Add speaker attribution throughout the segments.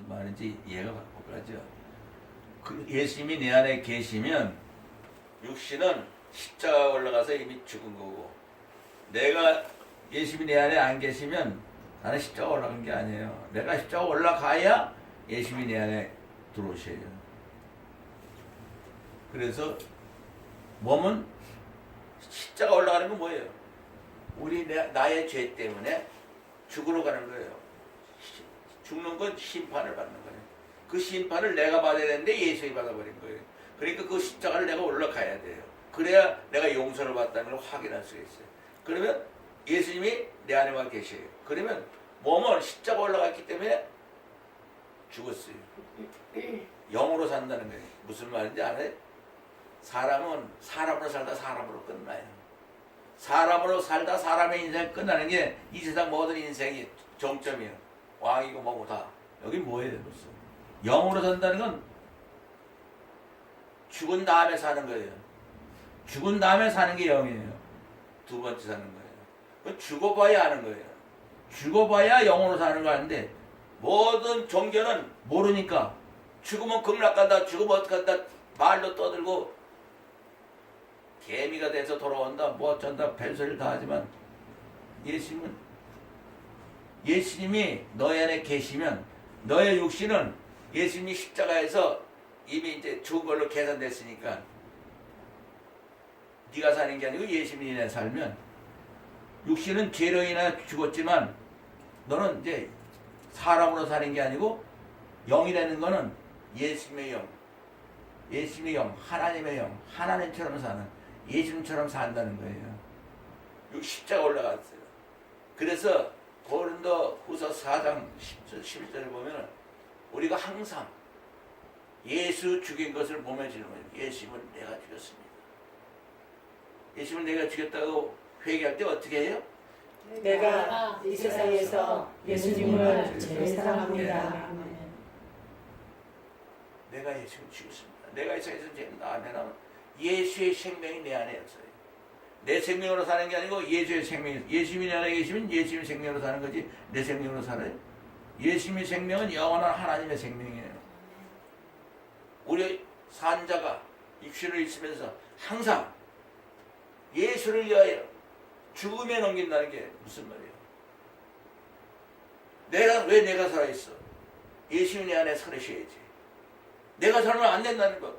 Speaker 1: 말인지 이해가 못 가죠. 그 예수님이 내 안에 계시면 육신은 십자가 올라가서 이미 죽은 거고, 내가 예수님이 내 안에 안 계시면 나는 십자가 올라간 게 아니에요. 내가 십자가 올라가야 예수님이 내 안에 들어오셔요. 그래서 몸은 십자가 올라가는 건 뭐예요? 우리 나의 죄 때문에 죽으러 가는 거예요. 죽는 건 심판을 받는 거예요. 그 심판을 내가 받아야 되는데 예수님이 받아버린 거예요. 그러니까 그 십자가를 내가 올라가야 돼요. 그래야 내가 용서를 받다는 걸 확인할 수가 있어요. 그러면 예수님이 내 안에만 계셔요. 그러면 몸은 십자가 올라갔기 때문에 죽었어요. 영으로 산다는 거예요. 무슨 말인지 알아요? 사람은 사람으로 살다 사람으로 끝나요. 사람으로 살다 사람의 인생이 끝나는 게 이 세상 모든 인생이 정점이에요. 왕이고 뭐고 다. 여기 뭐예요? 벌써. 영으로 산다는 건 죽은 다음에 사는 거예요. 죽은 다음에 사는 게 영이에요. 두 번째 사는 거예요. 죽어봐야 아는 거예요. 죽어봐야 영으로 사는 거 아는데 모든 종교는 모르니까 죽으면 극락간다, 죽으면 어떡한다 말로 떠들고 개미가 돼서 돌아온다 뭐 어쩐다 별소리를 다 하지만 예수님이 너희 안에 계시면 너의 육신은 예수님이 십자가에서 이미 이제 죽은 걸로 계산됐으니까 네가 사는 게 아니고 예수님이 내 살면 육신은 죄로 인해 죽었지만 너는 이제 사람으로 사는 게 아니고 영이라는 거는 예수님의 영, 예수님의 영, 하나님의 영, 하나님처럼 사는 예수님처럼 산다는 거예요. 십자가 올라갔어요. 그래서 고린도 후서 4장 11절을 보면 우리가 항상 예수 죽인 것을 몸에 짊어지는 예수님을 내가 죽였습니다. 예수님을 내가 죽였다고 회개할 때 어떻게 해요?
Speaker 2: 내가 이 세상에서 예수님을 제일 사랑합니다.
Speaker 1: 내가 예수님을 죽였습니다. 내가 이 세상에서 제일 나면 예수의 생명이 내 안에 없어요. 내 생명으로 사는 게 아니고 예수의 생명이, 예수님이 내 안에 계시면 예수님의 생명으로 사는 거지 내 생명으로 살아요. 예수님의 생명은 영원한 하나님의 생명이에요. 우리 산자가 육신을 있으면서 항상 예수를 위하여 죽음에 넘긴다는 게 무슨 말이에요? 왜 내가 살아있어? 예수님 내 안에 살으셔야지. 내가 살면 안 된다는 것.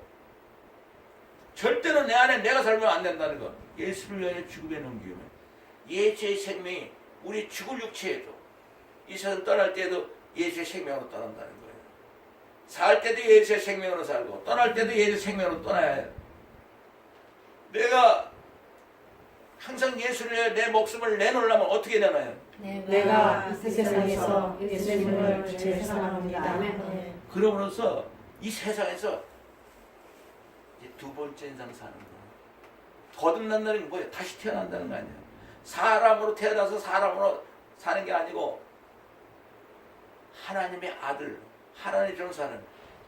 Speaker 1: 절대로 내 안에 내가 살면 안 된다는 것. 예수를 위하여 죽음에 넘기면 예수의 생명이 우리 죽을 육체에도 이 세상 떠날 때에도 예수의 생명으로 떠난다는 거예요. 살 때도 예수의 생명으로 살고 떠날 때도 예수의 생명으로 떠나야 해요. 내가 항상 예수를 위해 내 목숨을 내놓으려면 어떻게 내놔요?
Speaker 2: 내가 이 세상에서 예수님을 제일 사랑합니다.
Speaker 1: 그러므로서 이 세상에서 이제 두 번째 인상 사는 거예요. 거듭난다는 게 뭐예요? 다시 태어난다는 거 아니에요. 사람으로 태어나서 사람으로 사는 게 아니고 하나님의 아들, 하나님처럼 사는,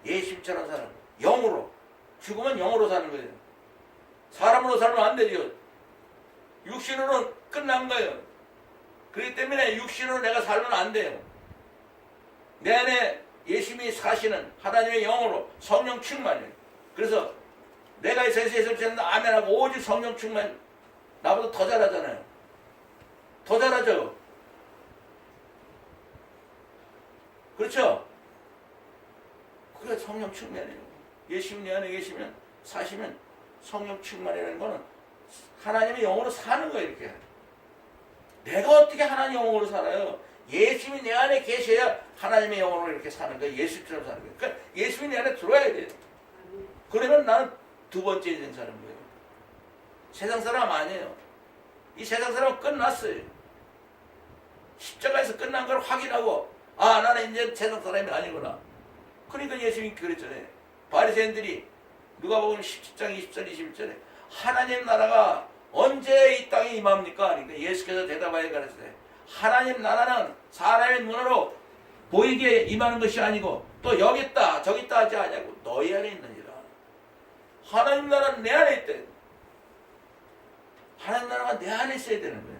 Speaker 1: 예수님처럼 사는 영으로, 죽으면 영으로 사는 거예요. 사람으로 살면 안 되죠. 육신으로는 끝난 거예요. 그렇기 때문에 육신으로 내가 살면 안 돼요. 내 안에 예수님이 사시는 하나님의 영으로 성령 충만이에요. 그래서 내가 이 세상에서 지낸다 아멘하고 오직 성령 충만 나보다 더 잘하잖아요. 더 잘하죠. 그렇죠? 그게 성령 충만이에요. 예수님 내 안에 계시면 사시면 성령 충만이라는 거는 하나님의 영으로 사는 거예요. 이렇게 내가 어떻게 하나님의 영으로 살아요? 예수님이 내 안에 계셔야 하나님의 영으로 이렇게 사는 거예요. 예수처럼 사는 거예요. 그러니까 예수님이 내 안에 들어와야 돼요. 그러면 나는 두 번째 인생 사는 거예요. 세상 사람 아니에요. 이 세상 사람은 끝났어요. 십자가에서 끝난 걸 확인하고 아 나는 이제 세상 사람이 아니구나. 그러니까 예수님이 그랬잖아요. 바리새인들이 누가복음 17장 20절 21절에 하나님 나라가 언제 이 땅에 임합니까? 그러니까 예수께서 대답하여 가르치되 하나님 나라는 사람의 눈으로 보이게 임하는 것이 아니고 또 여기 있다 저기 있다 하지 않냐고 너희 안에 있느니라. 하나님 나라는 내 안에 있대. 하나님 나라가 내 안에 있어야 되는 거예요.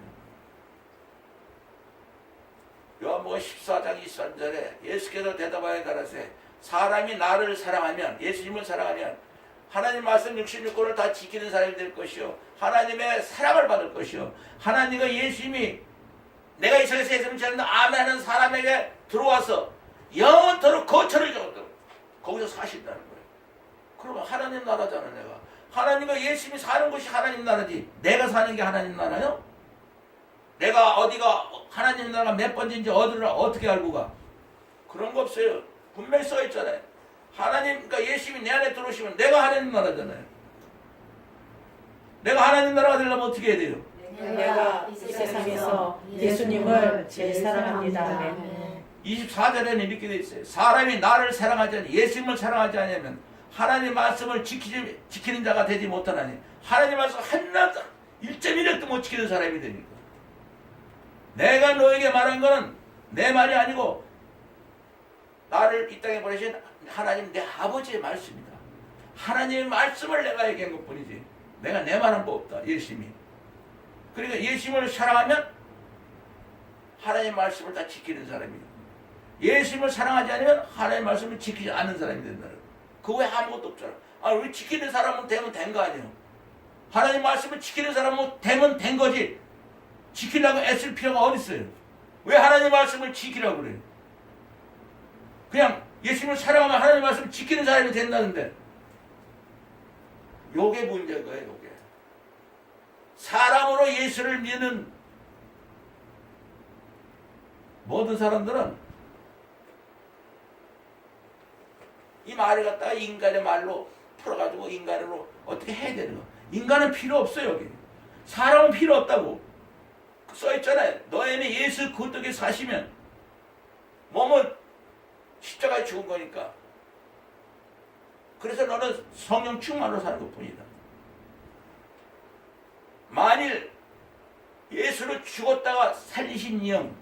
Speaker 1: 요한복음 14장 23절에 예수께서 대답하여 가라사대 사람이 나를 사랑하면 예수님을 사랑하면 하나님 말씀 66권을 다 지키는 사람이 될 것이요 하나님의 사랑을 받을 것이요 하나님과 예수님이 내가 이 세상에서 예수님을 찾는 아멘하는 사람에게 들어와서 영원토록 거처를 정도록 거기서 사신다는 거예요. 그러면 하나님 나라잖아. 내가 하나님과 예수님이 사는 것이 하나님 나라지 내가 사는 게 하나님 나라요? 내가 어디가 하나님 나라가 몇 번째인지 어디를 어떻게 알고 가? 그런 거 없어요. 분명히 써 있잖아요. 하나님, 그러니까 예수님이 내 안에 들어오시면 내가 하나님 나라잖아요. 내가 하나님 나라가 되려면 어떻게 해야 돼요?
Speaker 2: 내가 이 세상에서 예수님을 제일 사랑합니다. 아멘.
Speaker 1: 24절에는 이렇게 되어 있어요. 사람이 나를 사랑하지 않으면 예수님을 사랑하지 않으면 하나님 말씀을 지키는 자가 되지 못하나니 하나님 말씀 하나 1.1획도 못 지키는 사람이 되니까 내가 너에게 말한 거는 내 말이 아니고 나를 이 땅에 보내신 하나님 내 아버지의 말씀이다. 하나님의 말씀을 내가 얘기한 것뿐이지 내가 내 말한 거 없다. 예수님이 그러니까 예수님을 사랑하면 하나님의 말씀을 다 지키는 사람이다. 예수님을 사랑하지 않으면 하나님의 말씀을 지키지 않는 사람이 된다. 그 외에 아무것도 없잖아. 아, 우리 지키는 사람은 되면 된 거 아니에요. 하나님 말씀을 지키는 사람은 되면 된 거지. 지키려고 애쓸 필요가 어디 있어요? 왜 하나님 말씀을 지키라고 그래요? 그냥 예수님을 사랑하면 하나님 말씀을 지키는 사람이 된다는데 요게 문제인 거예요. 요게 사람으로 예수를 믿는 모든 사람들은 이 말을 갖다가 인간의 말로 풀어가지고 인간으로 어떻게 해야 되는 거. 인간은 필요 없어요. 여기 사람은 필요 없다고 써있잖아요. 너희는 예수 그리스도께 사시면 몸은 십자가에 죽은 거니까 그래서 너는 성령 충만으로 사는 것뿐이다. 만일 예수를 죽었다가 살리신 영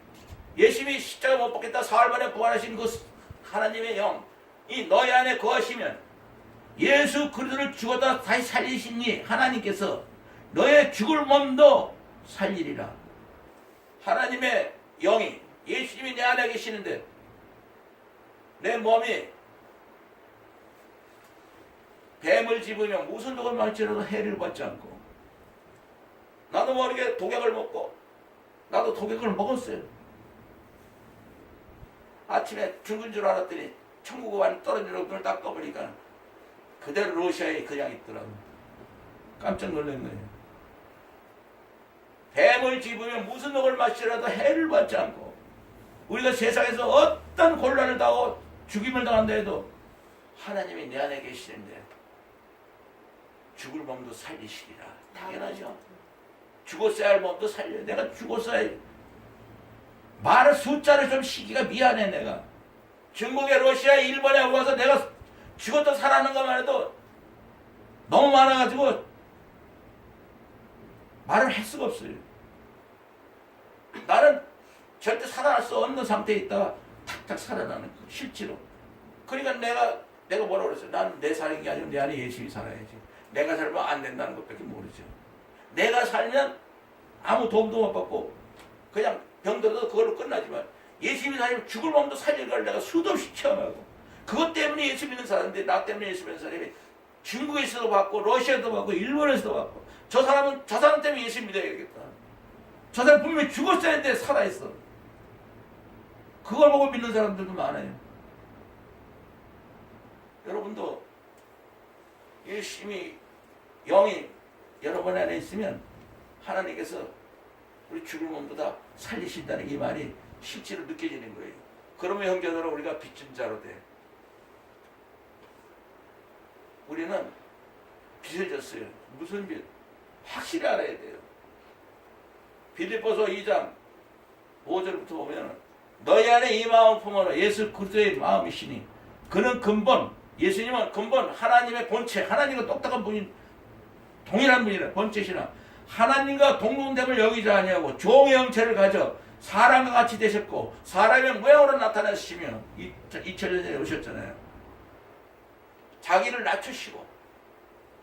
Speaker 1: 예수님이 십자가 못 박겠다 사흘 만에 부활하신 그 하나님의 영이 너희 안에 거하시면 예수 그리스도를 죽었다가 다시 살리시니 하나님께서 너의 죽을 몸도 살리리라. 하나님의 영이 예수님이 내 안에 계시는데 내 몸이 뱀을 집으면 무슨 독을 말지라도 해를 받지 않고 나도 모르게 독약을 먹고 나도 독약을 먹었어요. 아침에 죽은 줄 알았더니 천국에 완 떨어지려고 눈을 딱 떠보니까 그대로 러시아에 그냥 있더라고. 깜짝 놀란 거예요. 뱀을 집으면 무슨 독을 마시라도 해를 받지 않고 우리가 세상에서 어떤 곤란을 당하고 죽임을 당한다 해도 하나님이 내 안에 계시는데 죽을 몸도 살리시리라. 당연하죠. 죽었어야 할 몸도 살려요. 내가 죽었어야 말을 숫자를 좀 시기가 미안해. 내가 중국에 러시아에 일본에 와서 내가 죽었다 살아나는 것만 해도 너무 많아가지고 말을 할 수가 없어요. 나는 절대 살아날 수 없는 상태에 있다가 탁탁 살아나는 거 실제로. 그러니까 내가 뭐라고 그랬어요? 나는 내 사는 게 아니고 내 안에 예수님이 살아야지. 내가 살면 안 된다는 것밖에 모르죠. 내가 살면 아무 도움도 못 받고 그냥 병들어도 그걸로 끝나지만 예수님이 살면 죽을 몸도 살릴 걸 내가 수도 없이 체험하고 그것 때문에 예수 믿는 사람인데 나 때문에 예수 믿는 사람이 중국에서도 받고 러시아도 받고 일본에서도 받고 저 사람 때문에 예수 믿어야겠다. 저 사람 분명히 죽었어야 했는데 살아있어. 그걸 보고 믿는 사람들도 많아요. 여러분도 열심히 영이 여러분 안에 있으면 하나님께서 우리 죽을 몸보다 살리신다는 이 말이 실제로 느껴지는 거예요. 그러면 형제들은 우리가 빚진 자로 돼. 우리는 빚을 졌어요. 무슨 빚? 확실히 알아야 돼요. 빌립보서 2장 5절부터 보면 너희 안에 이 마음 품어라. 예수 그리스도의 마음이시니 그는 근본 예수님은 근본 하나님의 본체 하나님과 똑똑한 분인 동일한 분이라 본체시나 하나님과 동등됨을 여기지 아니하고 종의 형체를 가져 사람과 같이 되셨고 사람의 모양으로 나타나시며 2000년 전에 오셨잖아요. 자기를 낮추시고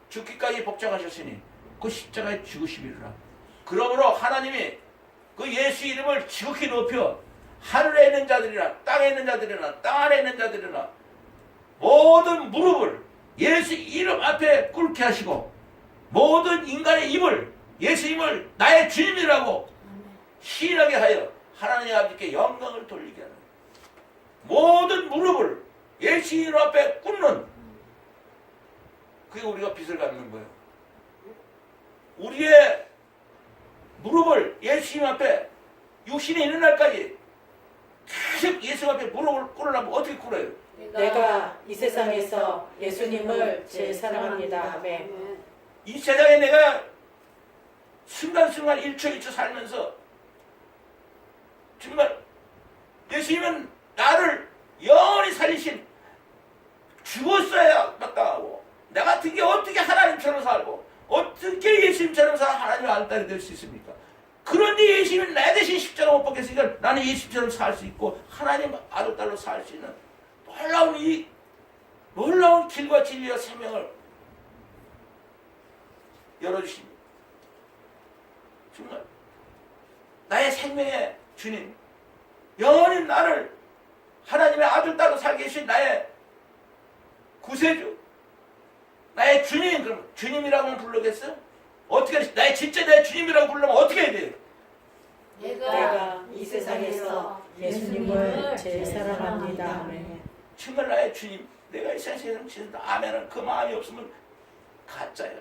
Speaker 1: 죽기까지 복종하셨으니 그 십자가에 죽으심이라. 그러므로 하나님이 그 예수 이름을 지극히 높여 하늘에 있는 자들이나 땅에 있는 자들이나 땅 아래 있는 자들이나 모든 무릎을 예수 이름 앞에 꿇게 하시고 모든 인간의 입을 예수님을 나의 주님이라고 시인하게 하여 하나님 아버지께 영광을 돌리게 하는 모든 무릎을 예수 이름 앞에 꿇는 그게 우리가 빚을 갚는 거예요. 우리의 무릎을 예수님 앞에 육신이 있는 날까지 계속 예수 앞에 무릎을 꿇으려면 어떻게 꿇어요?
Speaker 2: 내가 이 세상에서 예수님을 제일 사랑합니다. 아멘.
Speaker 1: 이 세상에 내가 순간순간 1초 1초 살면서 정말 예수님은 나를 영원히 살리신 죽었어야 마땅하고 나 같은 게 어떻게 하나님처럼 살고 어떻게 예수님처럼 살아 하나님의 아들딸이 될 수 있습니까? 그런데 예수님은 나 대신 십자가 못 박혔으니까 나는 예수님처럼 살 수 있고 하나님 아들딸로 살 수 있는 놀라운 길과 진리와 생명을 열어주십니다. 정말 나의 생명의 주님 영원히 나를 하나님의 아들딸로 살게 해주신 나의 구세주 나의 주님 그럼 주님이라고 부르겠어요? 어떻게 나의 진짜 내 주님이라고 부르려면 어떻게 해야 돼요?
Speaker 2: 내가 이 세상에서 예수님을 제일 사랑합니다. 아멘.
Speaker 1: 정말 나의 주님 내가 이 세상에서 진짜 아멘은 그 마음이 없으면 가짜야.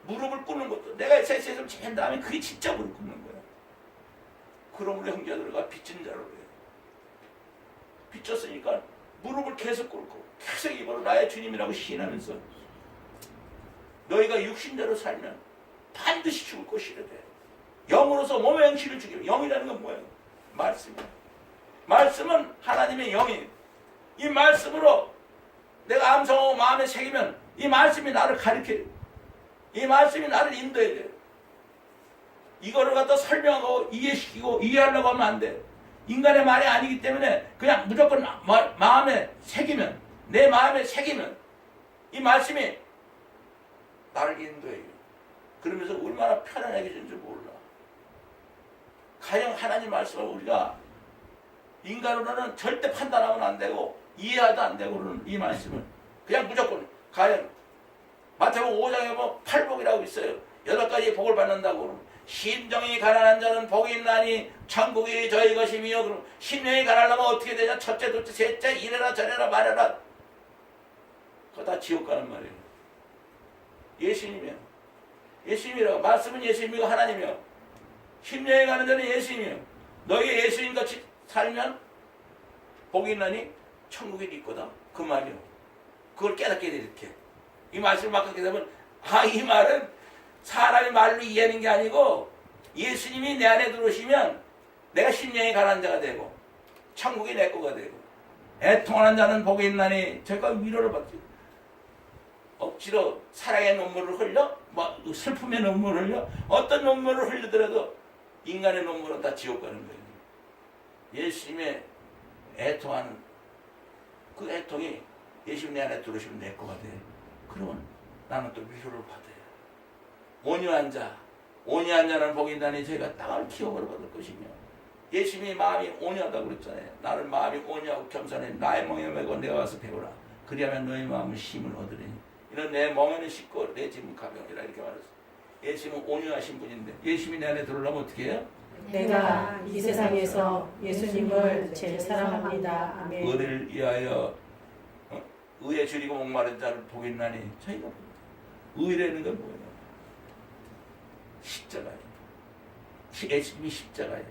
Speaker 1: 무릎을 꿇는 것도 내가 이 세상에서 제일 다음에 그게 진짜 무릎 꿇는 거야. 그럼 우리 형제들과 빚진 자로 해요. 빚졌으니까 무릎을 계속 꿇고 계속 입으로 나의 주님이라고 시인하면서 너희가 육신대로 살면 반드시 죽을 것이래 돼. 영으로서 몸의 행실을 죽이면 영이라는 건 뭐예요? 말씀이에요. 말씀은 하나님의 영이에요. 이 말씀으로 내가 암송하고 마음에 새기면 이 말씀이 나를 가르쳐요. 이 말씀이 나를 인도해야 돼요. 이거를 갖다 설명하고 이해시키고 이해하려고 하면 안 돼. 인간의 말이 아니기 때문에 그냥 무조건 마음에 새기면 내 마음에 새기면 이 말씀이 나를 인도해요. 그러면서 얼마나 편안해지는 줄 몰라. 가령 하나님 말씀을 우리가 인간으로는 절대 판단하면 안 되고 이해하도 안 되고 그러는 이 말씀을 그냥 무조건 가령 마태복음 5장에 보면 팔복이라고 있어요. 8가지 복을 받는다고 그러면 심정이 가난한 자는 복이 있나니 천국이 저희 것이며 그럼 심령이 가난하면 어떻게 되냐? 첫째, 둘째, 셋째 이래라 저래라 말해라 그거 다 지옥 가는 말이에요. 예수님이요. 예수님이라고 말씀은 예수님이고 하나님이요. 심령이 가는 자는 예수님이요. 너희 예수님같이 살면 복이 있나니 천국이 네 거다. 그 말이요. 그걸 깨닫게 돼 이렇게. 이 말씀을 막 하게 되면 이 말은 사람의 말로 이해하는 게 아니고 예수님이 내 안에 들어오시면 내가 심령이 가난한 자가 되고 천국이 내 거가 되고 애통하는 자는 복이 있나니 제가 위로를 받지. 억지로 사랑의 눈물을 흘려? 슬픔의 눈물을 흘려? 어떤 눈물을 흘리더라도 인간의 눈물은 다 지옥 가는 거예요. 예수님의 애통하는 그 애통이 예수님 내 안에 들어오시면 내 거가 돼. 그러면 나는 또 위로를 받아요. 온유한 자는 복이 있나니 저희가 땅을 키워버려 받을 것이며 예수님의 마음이 온유하다고 그랬잖아요. 나를 마음이 온유하고 겸손해 나의 멍에 메고 내가 와서 배우라. 그리하면 너희 마음은 힘을 얻으리니 이는 내 멍에는 쉽고 내 짐은 가벼우니라 이렇게 말했어요. 예수님은 온유하신 분인데 예수님이 내 안에 들어오려면 어떻게 해요?
Speaker 2: 내가 이 세상에서 예수님을 제일 사랑합니다. 아멘.
Speaker 1: 의를 위하여 의에 줄이고 목마른 자를 복이 있나니 저희가 의라는 건 뭐예요? 십자가예요. 예수님이 십자가예요.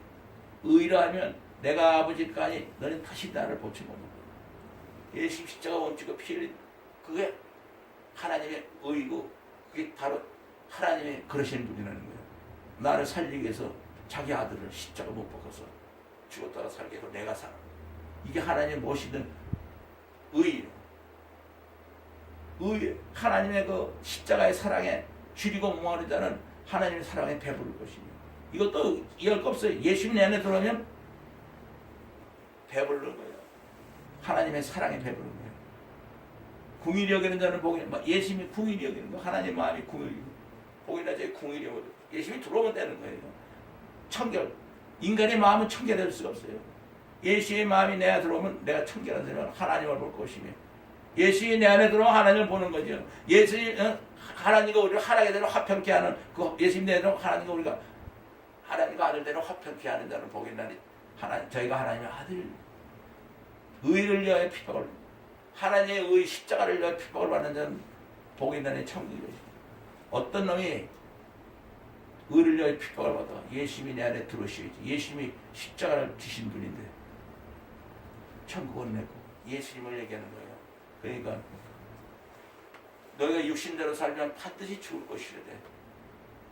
Speaker 1: 의라 하면 내가 아버지가 아니 너는 다시 나를 보지 못하는 거예요. 예수님 십자가 원칙과 피 흘린 그게 하나님의 의고 그게 바로 하나님의 그러시는 분이라는 거예요. 나를 살리기 위해서 자기 아들을 십자가 못 박아서 죽었다가 살게 해서 내가 살아. 이게 하나님의 모시는 의예요. 하나님의 그 십자가의 사랑에 줄이고 목마른 자는 하나님의 사랑에 배부를 것이며 이것도 이해할 거 없어요. 예수님 안에 들어오면 배부르는 거예요. 하나님의 사랑에 배부르는 거예요. 궁일이 여기는 자는 복이 예수님이 궁일이 여기는 거 하나님 마음이 궁일이 복이나 제 궁일이 여기는 예수님이 들어오면 되는 거예요. 청결 인간의 마음은 청결할 수가 없어요. 예수의 마음이 내 안에 들어오면 내가 청결한 사람은 하나님을 볼 것이며 예수의 내 안에 들어오면 하나님을 보는 거죠. 예수님 하나님과 우리를 하나님께 되는 화평케 하는 그 예수님 내 안에 들어오면 하나님과 우리가 하나님과 아들 되는 화평케 하는 자를 보겠나니 하나님 저희가 하나님의 아들 의를 위하여 핍박을 하나님의 의 십자가를 위하여 핍박을 받는 자는 보겠나니 천국이죠. 어떤 놈이 의를 위하여 핍박을 받아 예수님이 내 안에 들어오셔야지. 예수님이 십자가를 지신 분인데 천국은 내고 예수님을 얘기하는 거예요. 그러니까 너희가 육신대로 살면 반드시 죽을 것이래.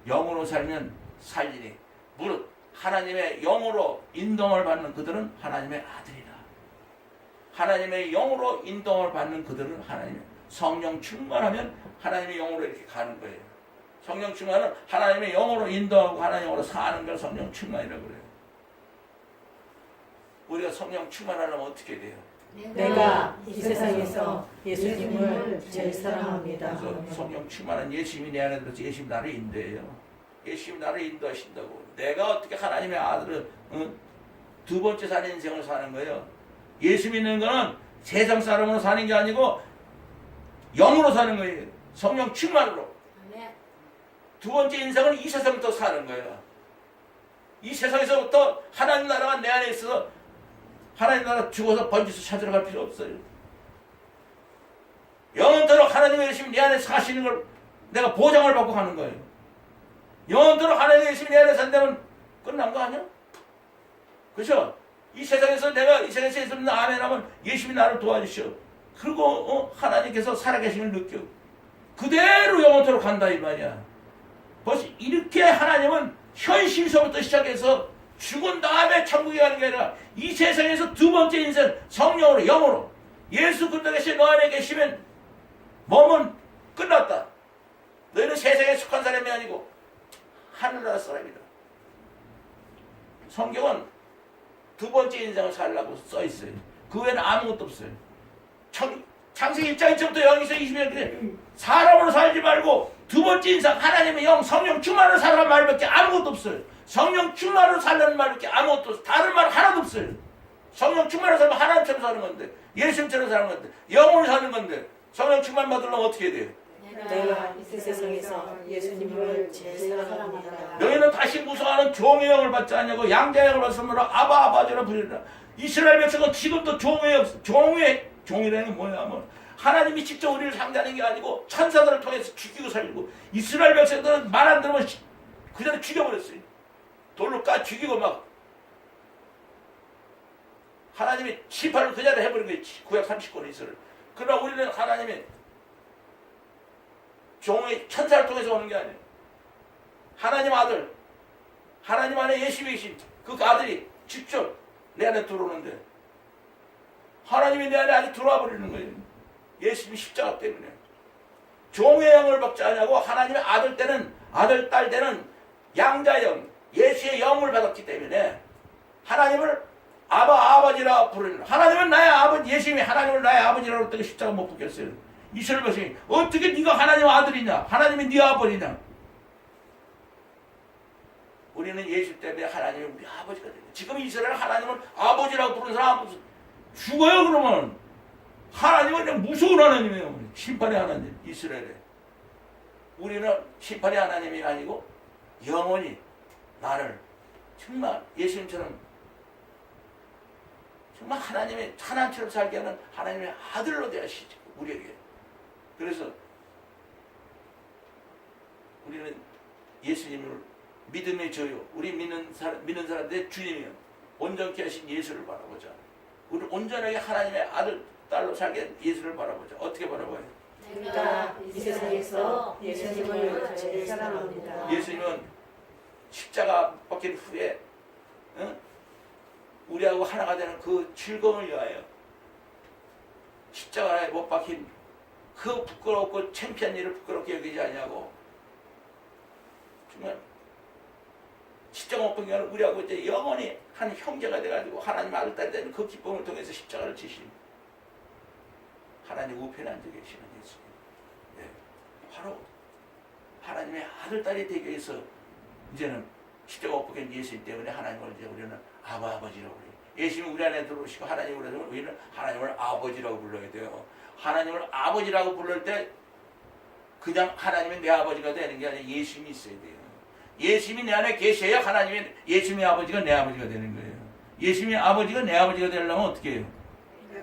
Speaker 1: 영으로 살면 살리니 무릇 하나님의 영으로 인도를 받는 그들은 하나님의 아들이라. 하나님의 영으로 인도를 받는 그들은 하나님의 성령 충만하면 하나님의 영으로 이렇게 가는 거예요. 성령 충만은 하나님의 영으로 인도하고 하나님의 영으로 사는 걸 성령 충만이라고 그래요. 우리가 성령 충만하려면 어떻게 돼요?
Speaker 2: 내가 이 세상에서 예수님을 제일 사랑합니다.
Speaker 1: 그래서 성령 충만한 예수님이 내 안에 들어서 예수님 나를 인도해요. 예수님 나를 인도하신다고. 내가 어떻게 하나님의 아들을 두 번째 사는 인생을 사는 거예요. 예수 믿는 거는 세상 사람으로 사는 게 아니고 영으로 사는 거예요. 성령 충만으로. 두 번째 인생은 이 세상부터 사는 거예요. 이 세상에서부터 하나님 나라가 내 안에 있어서 하나님 나라 죽어서 번지수 찾으러 갈 필요 없어요. 영원토록 하나님의 예수님이 내 안에 사시는 걸 내가 보장을 받고 가는 거예요. 영원토록 하나님의 예수님이 내 안에 산다면 끝난 거 아니야? 그렇죠? 이 세상에서 내가 이 세상에서 예수님 아멘 하면 예수님이 나를 도와주셔. 그리고 하나님께서 살아계심을 느껴. 그대로 영원토록 간다 이 말이야. 벌써 이렇게 하나님은 현실서부터 시작해서 죽은 다음에 천국에 가는 게 아니라 이 세상에서 두 번째 인생 성령으로 영으로 예수 그리스도께서 너 안에 계시면 몸은 끝났다. 너희는 세상에 속한 사람이 아니고 하늘나라 사람이다. 성경은 두 번째 인생을 살라고 써 있어요. 그 외에는 아무것도 없어요. 창세기 1장 1절부터 여기서 20년 사람으로 살지 말고 두 번째 인생 하나님의 영 성령 충만으로 살라는 말밖에 아무것도 없어요. 성령 충만으로 살라는 말밖에 아무것도 없어요. 다른 말 하나도 없어요. 성령 충만으로 살면 하나님처럼 사는 건데 예수님처럼 사는 건데 영으로 사는 건데 성령 충만 받으려면 어떻게 해야 돼요?
Speaker 2: 내가 이 세상에서 예수님을 제일 사랑합니다.
Speaker 1: 너희는 다시 무서워하는 종의 영을 받지 않냐고 양자의 영을 받으므로 아바 아바지라 부르리라. 이스라엘 백성은 지금도 종이라는 게 뭐냐 하면 하나님이 직접 우리를 상대하는 게 아니고 천사들을 통해서 죽이고 살리고 이스라엘 백성들은 말 안 들으면 그 전에 죽여버렸어요. 돌로 까 죽이고 막 하나님이 심판을 그 자리에 해버린 거예요. 구약 30권에 있어를. 그러나 우리는 하나님이 종의 천사를 통해서 오는 게 아니에요. 하나님 아들 하나님 안에 예수님이 계신 그 아들이 직접 내 안에 들어오는데 하나님이 내 안에 아직 들어와 버리는 거예요. 예수님이 십자가 때문에. 종의 영을 받지 않냐고 하나님의 아들 때는 아들 딸 때는 양자영 예수의 영을 받았기 때문에 하나님을 아버지라 부르는 하나님은 나의 아버지 예수님이 하나님을 나의 아버지라고 했더니 십자가 못 붙겠어요. 이스라엘 백성이 어떻게 네가 하나님 아들이냐 하나님이 네 아버지냐. 우리는 예수 때문에 하나님이 우리 아버지가 되는 지금 이스라엘 하나님을 아버지라고 부르는 사람 죽어요. 그러면 하나님은 그냥 무서운 하나님이에요. 심판의 하나님 이스라엘에. 우리는 심판의 하나님이 아니고 영원히 나를 정말 예수님처럼 정말 하나님의 하나님처럼 살게 하는 하나님의 아들로 되시죠. 우리에게. 그래서 우리는 예수님을 믿음의 저요. 우리 믿는 사람들의 주님이요. 온전케 하신 예수를 바라보자. 우리 온전하게 하나님의 아들, 딸로 살게 한 예수를 바라보자. 어떻게 바라봐요?
Speaker 2: 내가 이 세상에서 예수님을 제일 사랑합니다.
Speaker 1: 예수님은 십자가 박힌 후에 우리하고 하나가 되는 그 즐거움을 위하여 십자가에 못 박힌 그 부끄럽고 창피한 일을 부끄럽게 여기지 않냐고. 정말 십자가 못 박힌 우리하고 이제 영원히 한 형제가 돼가지고 하나님 아들 딸이 되는 그 기쁨을 통해서 십자가를 지신 하나님 우편에 앉아 계시는 예수님. 네. 바로 하나님의 아들 딸이 되기 위해서 이제는 십자가 못 박힌 예수님 때문에 하나님을 이제 우리는 아버지라고 그래요. 예수님이 우리 안에 들어오시고 하나님을 그래서 우리는 하나님을 아버지라고 불러야 돼요. 하나님을 아버지라고 부를 때 그냥 하나님이 내 아버지가 되는 게 아니라 예수님이 있어야 돼요. 예수님이 내 안에 계셔야 하나님이 예수님의 아버지가 내 아버지가 되는 거예요. 예수님의 아버지가 내 아버지가 되려면 어떻게 해요?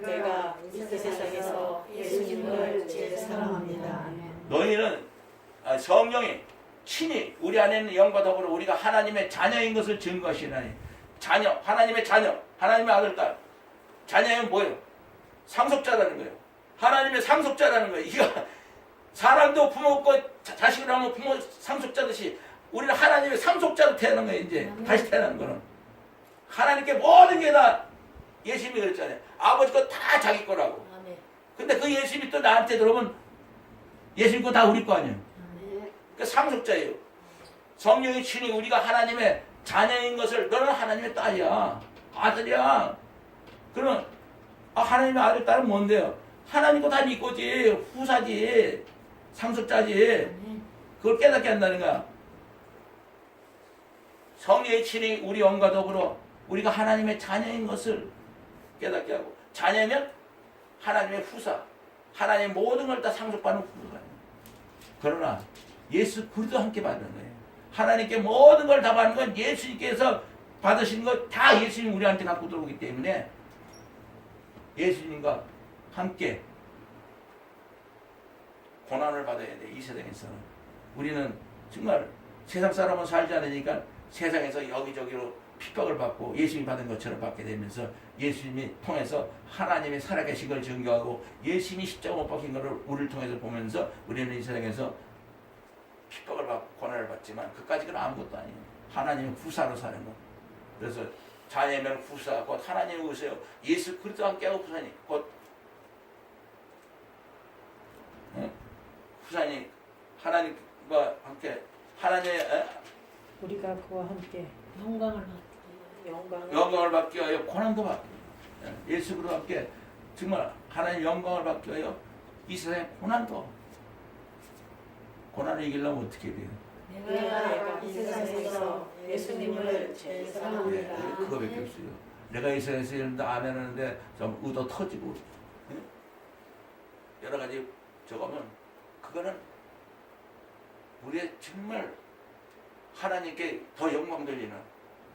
Speaker 2: 내가 이 세상에서 예수님을 제일 사랑합니다.
Speaker 1: 너희는 성령이 친히 우리 안에 있는 영과 더불어 우리가 하나님의 자녀인 것을 증거하시나니 자녀, 하나님의 자녀, 하나님의 아들, 딸. 자녀는 뭐예요? 상속자라는 거예요. 하나님의 상속자라는 거예요. 이거 사람도 부모 없고 자식을 하면 부모 상속자듯이 우리는 하나님의 상속자로 태어난 거예요. 이제 다시 태어난 거는 하나님께 모든 게 다 예수님이 그랬잖아요. 아버지 거 다 자기 거라고. 근데 그 예수님이 또 나한테 들어오면 예수님 거 다 우리 거 아니에요. 그 상속자예요. 성령이 친히 우리가 하나님의 자녀인 것을 너는 하나님의 딸이야. 아들이야. 그러면 하나님의 아들 딸은 뭔데요? 하나님 거 다 네 거지. 후사지. 상속자지. 그걸 깨닫게 한다는 거야. 성령이 친히 우리 영과 더불어 우리가 하나님의 자녀인 것을 깨닫게 하고 자녀면 하나님의 후사. 하나님의 모든 걸 다 상속받는 후사가 그러나 예수 그리스도 함께 받는 거예요. 하나님께 모든 걸 다 받는 건 예수님께서 받으신 것 다 예수님 우리한테 갖고 들어오기 때문에 예수님과 함께 고난을 받아야 돼. 이 세상에서는 우리는 정말 세상 사람은 살지 않으니까 세상에서 여기저기로 핍박을 받고 예수님이 받은 것처럼 받게 되면서 예수님이 통해서 하나님의 살아계신 걸 증거하고 예수님이 십자가 못 박힌 것을 우리를 통해서 보면서 우리는 이 세상에서 핍박을 받고 고난을 받지만 그까지는 아무것도 아니에요. 하나님의 후사로 사는 것. 그래서 자녀면 후사, 곧 하나님의 후사요. 예수 그리스도와 함께하고 후사니 곧 후사니 하나님과 함께 하나님의
Speaker 2: 우리가 그와 함께
Speaker 1: 영광을 받기 위하여 고난도 받기. 예수 그리스도와 함께 정말 하나님 영광을 받기 위하여 이 세상에 고난을 이기려면 어떻게 돼요?
Speaker 2: 내가 이 세상에서 예수님을 제일 사랑합니다.
Speaker 1: 그거밖에 없어요. 내가 이 세상에서 이런데 아멘 하는데 좀 의도 터지고 여러 가지 저거면 그거는 우리의 정말 하나님께 더 영광 돌리는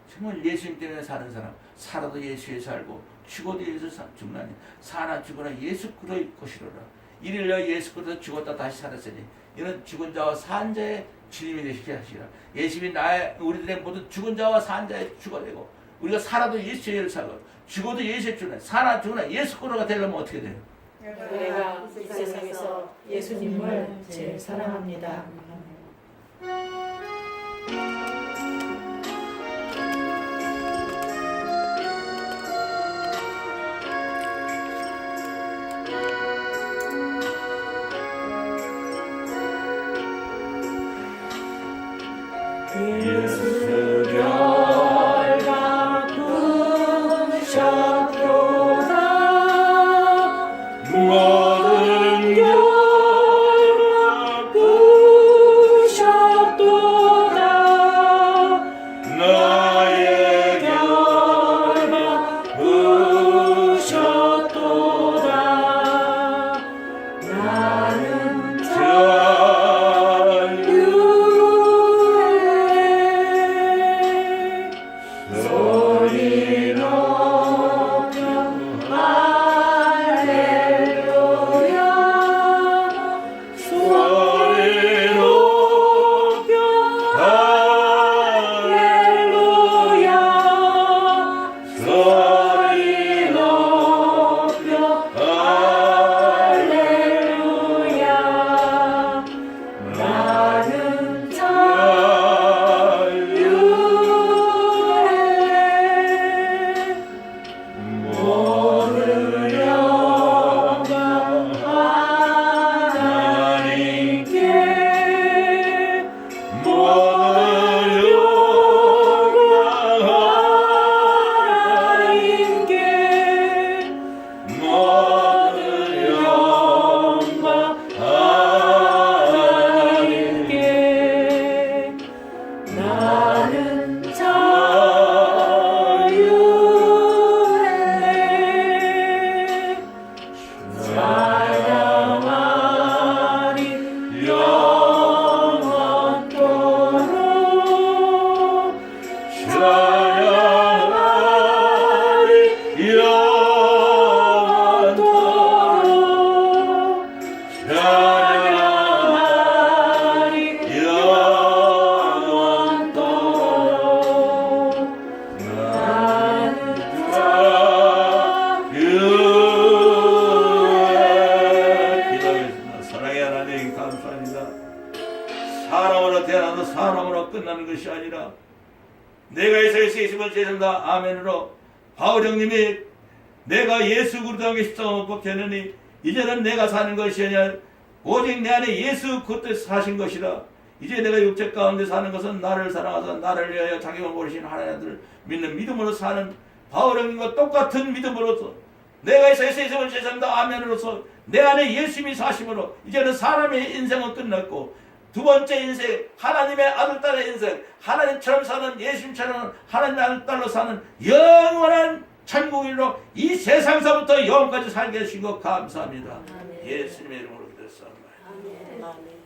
Speaker 1: 정말 예수님 때문에 사는 사람 살아도 예수에 살고 죽어도 예수 죽나니 사나 죽으나 예수 그리스도의 것이로라. 이를 위하여 예수 그리스도 죽었다 다시 살았으니 이는 죽은 자와 산 자의 주님이 되시게 하시라. 예수님이 우리들의 모든 죽은 자와 산 자의 주가 되고 우리가 살아도 예수의 일을 살고 죽어도 예수의 주나 사나 죽으나 예수 그리스도가 되려면 어떻게 돼요?
Speaker 2: 내가 이 세상에서 예수님을 제일 사랑합니다. 예수 결과 부으셨도다 모든 결과 부으셨도다 나의 결과 부으셨도다 나는 소리 높여 할렐루야
Speaker 1: 사람으로 끝나는 것이 아니라 내가 이 세상에 있으면 죄송다 아멘으로 바울 형님이 내가 예수 그리스도와 십자가 못 박혔느니 이제는 내가 사는 것이 아니라 오직 내 안에 예수 그리스도 사신 것이라. 이제 내가 육체 가운데 사는 것은 나를 사랑하사 나를 위하여 자기 몸을 버리신 하나님을 믿는 믿음으로 사는 바울 형님과 똑같은 믿음으로서 내가 이 세상에 있으면 죄송다 아멘으로서 내 안에 예수님이 사심으로 이제는 사람의 인생은 끝났고 두 번째 인생 하나님의 아들 딸의 인생 하나님처럼 사는 예수님처럼 하나님의 아들 딸로 사는 영원한 천국일로 이 세상서부터 영원까지 살게 해주신 것 감사합니다.
Speaker 3: 아멘.
Speaker 1: 예수님의 이름으로 기도했습니다.
Speaker 3: 아멘.